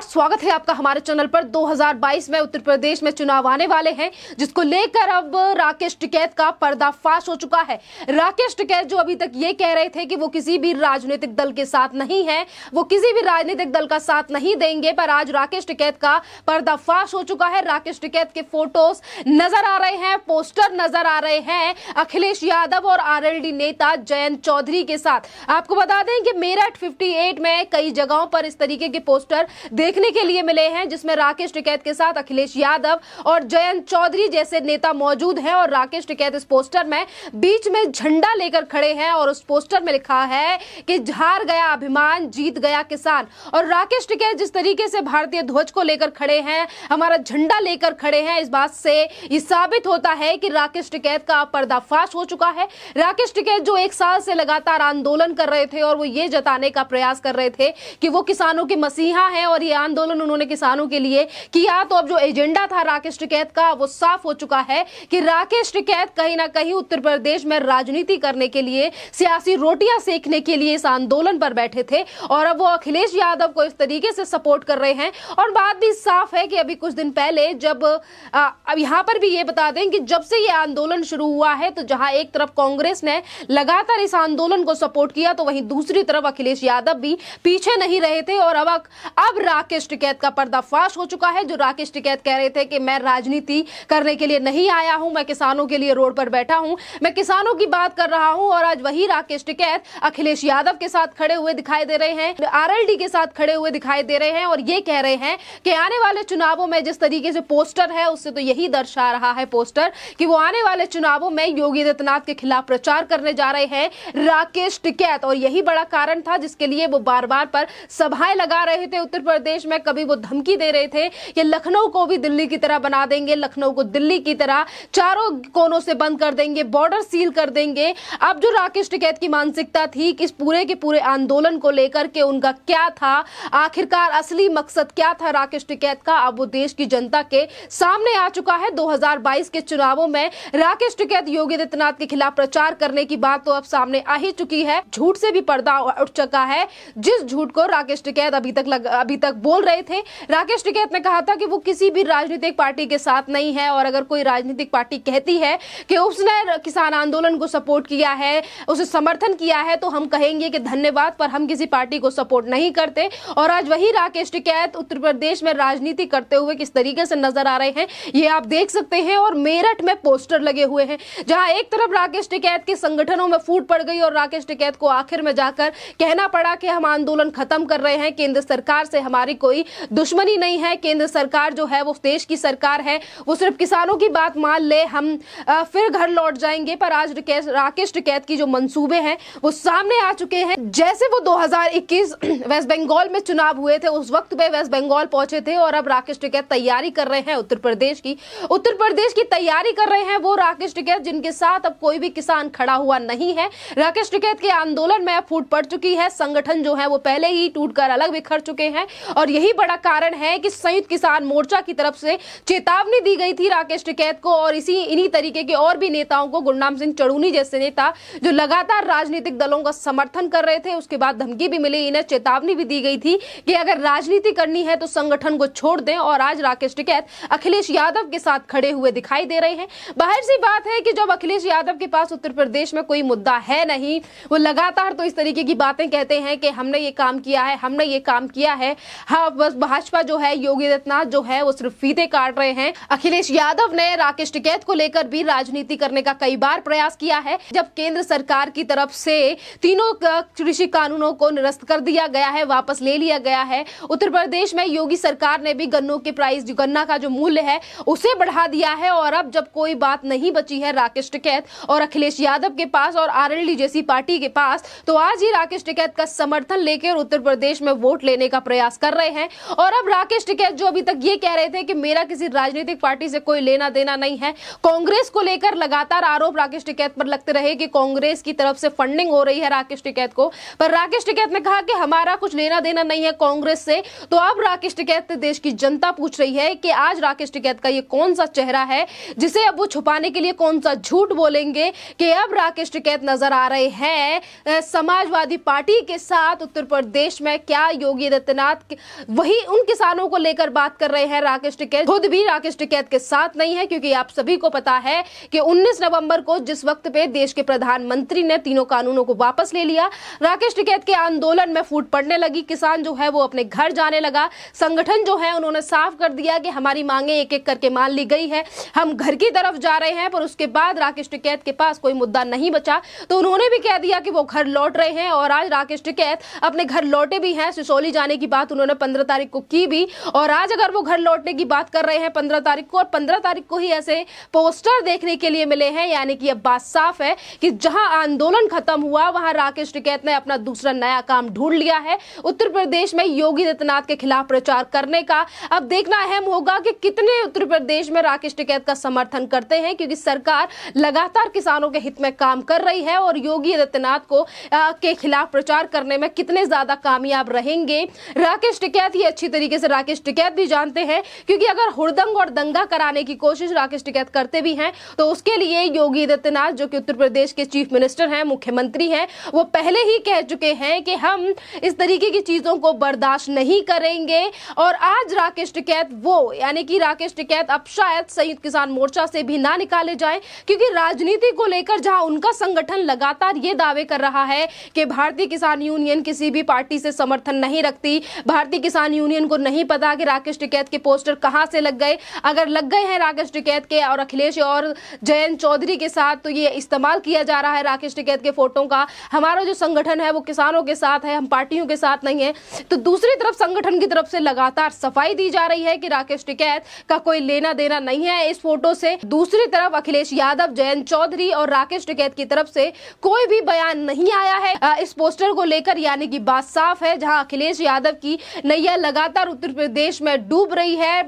स्वागत है आपका हमारे चैनल पर। 2022 में उत्तर प्रदेश में चुनाव आने वाले हैं, जिसको लेकर अब राकेश टिकैत का पर्दाफाश हो चुका है। राकेश टिकैत जो अभी तक ये कह रहे थे कि वो किसी भी राजनीतिक दल के साथ नहीं है, वो किसी भी राजनीतिक दल का साथ नहीं देंगे, पर आज राकेश टिकैत का पर्दाफाश हो चुका है। राकेश टिकैत के फोटोज नजर आ रहे हैं, पोस्टर नजर आ रहे हैं अखिलेश यादव और आरएलडी नेता जयंत चौधरी के साथ। आपको बता दें कि मेरठ 58 में कई जगहों पर इस तरीके के पोस्टर देखने के लिए मिले हैं, जिसमें राकेश टिकैत के साथ अखिलेश यादव और जयंत चौधरी जैसे नेता मौजूद हैं। और राकेश टिकैत इस पोस्टर में बीच में झंडा लेकर खड़े हैं और उस पोस्टर में लिखा है कि हार गया अभिमान, जीत गया किसान। और राकेश टिकैत जिस तरीके से भारतीय ध्वज को लेकर खड़े हैं, हमारा झंडा लेकर खड़े हैं, इस बात से यह साबित होता है कि राकेश टिकैत का पर्दाफाश हो चुका है। राकेश टिकैत जो 1 साल से लगातार आंदोलन कर रहे थे और वो ये जताने का प्रयास कर रहे थे कि वो किसानों के मसीहा हैं और ये आंदोलन उन्होंने किसानों के लिए किया, तो अब जो एजेंडा था राकेश टिकैत का वो साफ हो चुका है कि राकेश टिकैत कहीं ना कहीं उत्तर प्रदेश में राजनीति करने के लिए, सियासी रोटियां सेकने के लिए इस आंदोलन पर बैठे थे और अब वो अखिलेश यादव को इस तरीके से सपोर्ट कर रहे हैं। और बात भी साफ है कि अभी कुछ दिन पहले जब अब यहां पर भी ये बता दें कि जब से ये आंदोलन शुरू हुआ है, तो जहां एक तरफ कांग्रेस ने लगातार इस आंदोलन को सपोर्ट किया, तो वहीं दूसरी तरफ अखिलेश यादव भी पीछे नहीं रहे थे। और अब राकेश टिकैत का पर्दाफाश हो चुका है। जो राकेश टिकैत कह रहे थे कि मैं राजनीति करने के लिए नहीं आया हूं, मैं किसानों के लिए रोड पर बैठा हूं, मैं किसानों की बात कर रहा हूं, और आज वही राकेश टिकैत अखिलेश यादव के साथ खड़े हुए दिखाई दे रहे हैं, आरएलडी के साथ खड़े हुए दिखाई दे रहे हैं और ये कह रहे हैं कि आने वाले चुनावों में जिस तरीके से पोस्टर है, उससे तो यही दर्शा रहा है पोस्टर कि वो आने वाले चुनावों में योगी आदित्यनाथ के खिलाफ प्रचार करने जा रहे हैं राकेश टिकैत। और यही बड़ा कारण था जिसके लिए वो बार बार पर सभाएं लगा रहे थे उत्तर प्रदेश में। कभी वो धमकी दे रहे थे कि लखनऊ को भी दिल्ली की तरह बना देंगे, लखनऊ को दिल्ली की तरह चारों कोनों से बंद कर देंगे, बॉर्डर सील कर देंगे। अब जो राकेश टिकैत की मानसिकता थी कि इस पूरे के पूरे आंदोलन को लेकर के उनका क्या था, आखिरकार असली मकसद क्या था राकेश टिकैत का, अब वो देश की जनता के सामने आ चुका है। 2022 के चुनावों में राकेश टिकैत योगी आदित्यनाथ के खिलाफ प्रचार करने की बात तो अब सामने आ ही चुकी है। झूठ से भी पर्दा उठ चुका है, जिस झूठ को राकेश टिकैत अभी तक बोल रहे थे। राकेश टिकैत ने कहा था कि वो किसी भी राजनीतिक पार्टी के साथ नहीं है, और अगर कोई राजनीतिक पार्टी कहती है कि उसने किसान आंदोलन को सपोर्ट किया है, उसे समर्थन किया है, तो हम कहेंगे कि धन्यवाद, पर हम किसी पार्टी को सपोर्ट नहीं करते। और आज वही राकेश टिकैत उत्तर प्रदेश में राजनीति करते हुए किस तरीके से नजर आ रहे हैं, ये आप देख सकते हैं। और मेरठ में पोस्टर लगे हुए हैं, जहां एक तरफ राकेश टिकैत के संगठनों में फूट पड़ गई और राकेश टिकैत को आखिर में जाकर कहना पड़ा कि हम आंदोलन खत्म कर रहे हैं, केंद्र सरकार से हमारी कोई दुश्मनी नहीं है, केंद्र सरकार जो है वो देश की सरकार है, वो सिर्फ किसानों की बात मान ले, हम फिर घर लौट जाएंगे। पर आज राकेश टिकैत की जो मंसूबे हैं वो सामने आ चुके हैं। जैसे वो 2021 वेस्ट बंगाल में चुनाव हुए थे, उस वक्त पे वेस्ट बंगाल पहुंचे थे, और अब राकेश टिकैत तैयारी कर रहे हैं उत्तर प्रदेश की तैयारी कर रहे हैं। वो राकेश टिकैत जिनके साथ अब कोई भी किसान खड़ा हुआ नहीं है। राकेश टिकैत के आंदोलन में अब फूट पड़ चुकी है, संगठन जो है वो पहले ही टूटकर अलग बिखर चुके हैं, और यही बड़ा कारण है कि संयुक्त किसान मोर्चा की तरफ से चेतावनी दी गई थी राकेश टिकैत को, और इन्हीं तरीके के और भी नेताओं को, गुरनाम सिंह चढ़ूनी जैसे नेता जो लगातार राजनीतिक दलों का समर्थन कर रहे थे, उसके बाद धमकी भी मिली, इन्हें चेतावनी भी दी गई थी कि अगर राजनीति करनी है तो संगठन को छोड़ दें। और आज राकेश टिकैत अखिलेश यादव के साथ खड़े हुए दिखाई दे रहे हैं। बाहर सी बात है कि जब अखिलेश यादव के पास उत्तर प्रदेश में कोई मुद्दा है नहीं, वो लगातार तो इस तरीके की बातें कहते हैं कि हमने ये काम किया है, हमने ये काम किया है। हाँ, बस भाजपा जो है, योगी आदित्यनाथ जो है वो सिर्फ फीते काट रहे हैं। अखिलेश यादव ने राकेश टिकैत को लेकर भी राजनीति करने का कई बार प्रयास किया है। जब केंद्र सरकार की तरफ से तीनों कृषि कानूनों को निरस्त कर दिया गया है, वापस ले लिया गया है, उत्तर प्रदेश में योगी सरकार ने भी गन्नों के प्राइस, गन्ना का जो मूल्य है उसे बढ़ा दिया है। और अब जब कोई बात नहीं बची है राकेश टिकैत और अखिलेश यादव के पास और आरएलडी जैसी पार्टी के पास, तो आज ही राकेश टिकैत का समर्थन लेकर उत्तर प्रदेश में वोट लेने का प्रयास कर रहे हैं। और अब राकेश टिकैत जो अभी तक ये कह रहे थे कि मेरा किसी राजनीतिक पार्टी से कोई लेना देना नहीं है, कांग्रेस को लेकर लगातार आरोप राकेश टिकैत पर लगते रहे कि कांग्रेस की तरफ से फंडिंग हो रही है राकेश टिकैत को, पर राकेश टिकैत ने कहा कि हमारा कुछ लेना देना नहीं है कांग्रेस से। तो अब राकेश टिकैत देश की जनता पूछ रही है कि आज राकेश टिकैत का ये कौन सा चेहरा है जिसे अब वो छुपाने के लिए कौन सा झूठ बोलेंगे कि अब राकेश टिकैत नजर आ रहे हैं समाजवादी पार्टी के साथ उत्तर प्रदेश में। क्या योगी आदित्यनाथ वही उन किसानों को लेकर बात कर रहे हैं राकेश टिकैत। खुद भी राकेश टिकैत के साथ नहीं है, क्योंकि आप सभी को पता है कि 19 नवंबर को जिस वक्त पे देश के प्रधानमंत्री ने तीनों कानूनों को वापस ले लिया, राकेश टिकैत के आंदोलन में फूट पड़ने लगी। किसान जो है वो अपने घर जाने लगा। संगठन जो है उन्होंने साफ कर दिया कि हमारी मांगे एक एक करके मान ली गई है, हम घर की तरफ जा रहे हैं। पर उसके बाद राकेश टिकैत के पास कोई मुद्दा नहीं बचा, तो उन्होंने भी कह दिया कि वो घर लौट रहे हैं। और आज राकेश टिकैत अपने घर लौटे भी हैं। सिसोली जाने की बात उन्होंने 15 तारीख को की भी, और आज अगर वो घर लौटने की बात कर रहे हैं 15 तारीख को, और 15 तारीख को ही ऐसे पोस्टर देखने के लिए मिले हैं, यानी कि अब बात साफ है कि जहां आंदोलन खत्म हुआ वहां राकेश टिकैत ने अपना दूसरा नया काम ढूंढ लिया है, उत्तर प्रदेश में योगी आदित्यनाथ के खिलाफ प्रचार करने का। अब देखना अहम होगा कि कितने उत्तर प्रदेश में राकेश टिकैत का समर्थन करते हैं, क्योंकि सरकार लगातार किसानों के हित में काम कर रही है और योगी आदित्यनाथ को के खिलाफ प्रचार करने में कितने ज्यादा कामयाब रहेंगे राकेश टिकैत, ये अच्छी तरीके से राकेश टिकैत भी जानते हैं। क्योंकि अगर हुड़दंग और दंगा कराने की कोशिश राकेश टिकैत करते भी हैं, तो उसके लिए योगी आदित्यनाथ जो कि उत्तर प्रदेश के चीफ मिनिस्टर हैं, मुख्यमंत्री हैं, वो पहले ही कह चुके हैं कि हम इस तरीके की चीजों को बर्दाश्त नहीं करेंगे। और आज राकेश टिकैत वो, यानी कि राकेश टिकैत अब शायद संयुक्त किसान मोर्चा से भी ना निकाले जाए, क्योंकि राजनीति को लेकर जहां उनका संगठन लगातार ये दावे कर रहा है कि भारतीय किसान यूनियन किसी भी पार्टी से समर्थन नहीं रखती, भारतीय किसान यूनियन को नहीं पता कि राकेश टिकैत के पोस्टर कहां से लग गए, अगर लग गए हैं राकेश टिकैत के और अखिलेश और जयंत चौधरी के साथ, तो ये इस्तेमाल किया जा रहा है राकेश टिकैत के फोटो का। हमारा जो संगठन है वो किसानों के साथ है, हम पार्टियों के साथ नहीं है। तो दूसरी तरफ संगठन की तरफ से लगातार सफाई दी जा रही है कि राकेश टिकैत का कोई लेना देना नहीं है इस फोटो से। दूसरी तरफ अखिलेश यादव, जयंत चौधरी और राकेश टिकैत की तरफ से कोई भी बयान नहीं आया है इस पोस्टर को लेकर, यानी कि बात साफ है। जहां अखिलेश यादव की नैया लगातार उत्तर प्रदेश में डूब रही है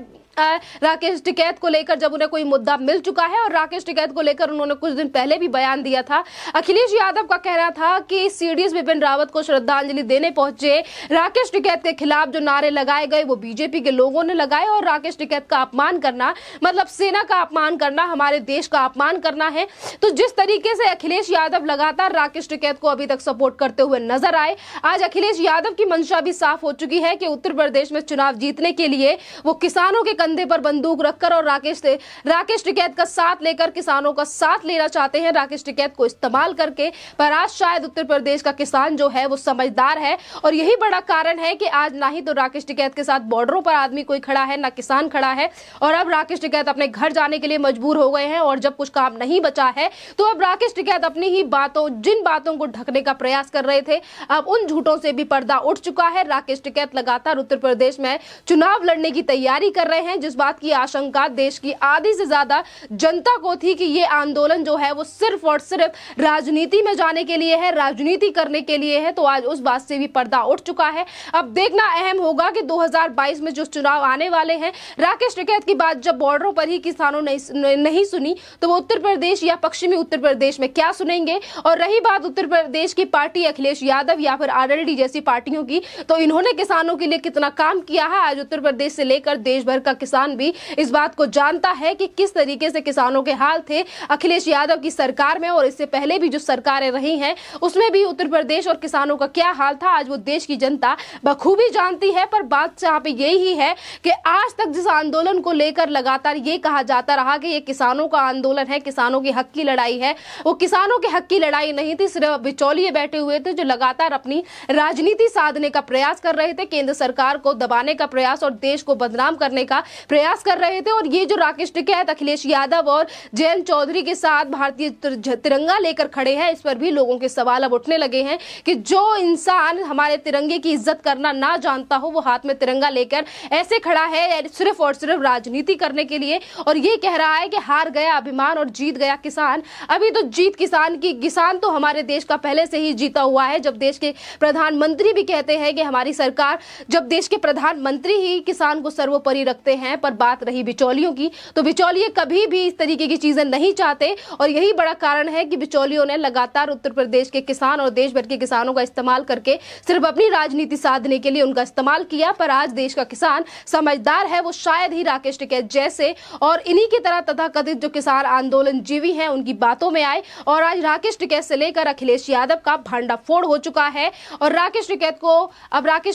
राकेश टिकैत को लेकर, जब उन्हें कोई मुद्दा मिल चुका है। और राकेश टिकैत को लेकर उन्होंने कुछ दिन पहले भी बयान दिया था। अखिलेश यादव का कहना था कि सीडीएस विपिन रावत को श्रद्धांजलि देने पहुंचे राकेश टिकैत के खिलाफ जो नारे लगाए गए वो बीजेपी के लोगों ने लगाए, और राकेश टिकैत का अपमान करना मतलब सेना का अपमान करना, हमारे देश का अपमान करना है। तो जिस तरीके से अखिलेश यादव लगातार राकेश टिकैत को अभी तक सपोर्ट करते हुए नजर आए, आज अखिलेश यादव की मंशा भी साफ हो चुकी है कि उत्तर प्रदेश में चुनाव जीतने के लिए वो किसानों के कंधे पर बंदूक रखकर और राकेश टिकैत का साथ लेकर किसानों का साथ लेना चाहते हैं, राकेश टिकैत को इस्तेमाल करके। पर आज शायद उत्तर प्रदेश का किसान जो है वो समझदार है, और यही बड़ा कारण है कि आज ना ही तो राकेश टिकैत के साथ बॉर्डरों पर आदमी कोई खड़ा है, ना किसान खड़ा है। और अब राकेश टिकैत अपने घर जाने के लिए मजबूर हो गए हैं, और जब कुछ काम नहीं बचा है तो अब राकेश टिकैत अपनी ही बातों, जिन बातों को ढकने का प्रयास कर रहे थे, अब उन झूठों से भी पर्दा उठ चुका है। राकेश टिकैत लगातार उत्तर प्रदेश में चुनाव लड़ने की तैयारी कर रहे हैं, जिस बात की आशंका देश की आधी से ज्यादा जनता को थी कि ये आंदोलन जो है वो सिर्फ और सिर्फ राजनीति में जाने के लिए है, राजनीति करने के लिए है, तो आज उस बात से भी पर्दा उठ चुका है। अब देखना अहम होगा कि 2022 में जो चुनाव आने वाले हैं, राकेश टिकैत की बात जब बॉर्डरों पर ही किसानों ने नहीं सुनी, तो वो उत्तर प्रदेश या पश्चिमी उत्तर प्रदेश में क्या सुनेंगे। और रही बात उत्तर प्रदेश की पार्टी अखिलेश यादव या फिर आरएलडी जैसी पार्टियों की, तो इन्होंने किसानों के लिए कितना काम किया है, आज उत्तर प्रदेश से लेकर देश भर का किसान भी इस बात को जानता है कि किस तरीके से किसानों के हाल थे अखिलेश यादव की सरकार में, और इससे पहले भी जो सरकारें रही हैं उसमें भी उत्तर प्रदेश और किसानों का क्या हाल था, आज वो देश की जनता बखूबी जानती है। पर बात यहाँ पे यही है कि आज तक जिस आंदोलन को लेकर लगातार ये कहा जाता रहा कि ये किसानों का आंदोलन है, किसानों के हक की लड़ाई है, वो किसानों के हक की लड़ाई नहीं थी, सिर्फ बिचौलिए बैठे हुए थे जो लगातार अपनी राजनीति साधने का प्रयास कर रहे थे, केंद्र सरकार को दबाने का प्रयास और देश को बदनाम करने का प्रयास कर रहे थे। और ये जो राकेश टिकैत, अखिलेश यादव और जयंत चौधरी के साथ भारतीय तिरंगा लेकर खड़े हैं, इस पर भी लोगों के सवाल अब उठने लगे हैं कि जो इंसान हमारे तिरंगे की इज्जत करना ना जानता हो, वो हाथ में तिरंगा लेकर ऐसे खड़ा है सिर्फ और सिर्फ राजनीति करने के लिए, और ये कह रहा है कि हार गया अभिमान और जीत गया किसान। अभी तो जीत किसान तो हमारे देश का पहले से ही जीता हुआ है। जब देश के प्रधानमंत्री भी कहते हैं कि हमारी सरकार, जब देश के प्रधानमंत्री ही किसान को सर्वोपरि रखते हैं। पर बात रही बिचौलियों की, तो बिचौलिए कभी भी इस तरीके की चीजें नहीं चाहते और यही बड़ा कारण है कि बिचौलियों ने लगातार उत्तर प्रदेश के किसान और देश भर के किसानों का इस्तेमाल करके सिर्फ अपनी राजनीति साधने के लिए उनका इस्तेमाल किया। पर आज देश का किसान समझदार है, वो शायद ही राकेश टिकैत जैसे और इन्हीं की तरह तथाकथित जो किसान आंदोलन जीवी हैं उनकी बातों में आए। और आज राकेश टिकैत से लेकर अखिलेश यादव का भांडाफोड़ हो चुका है और राकेश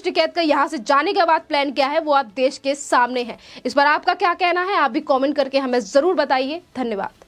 टिकैत का यहां से जाने के बाद प्लान क्या है वो आप देश के सामने है। इस पर आपका क्या कहना है, आप भी कमेंट करके हमें जरूर बताइए। धन्यवाद।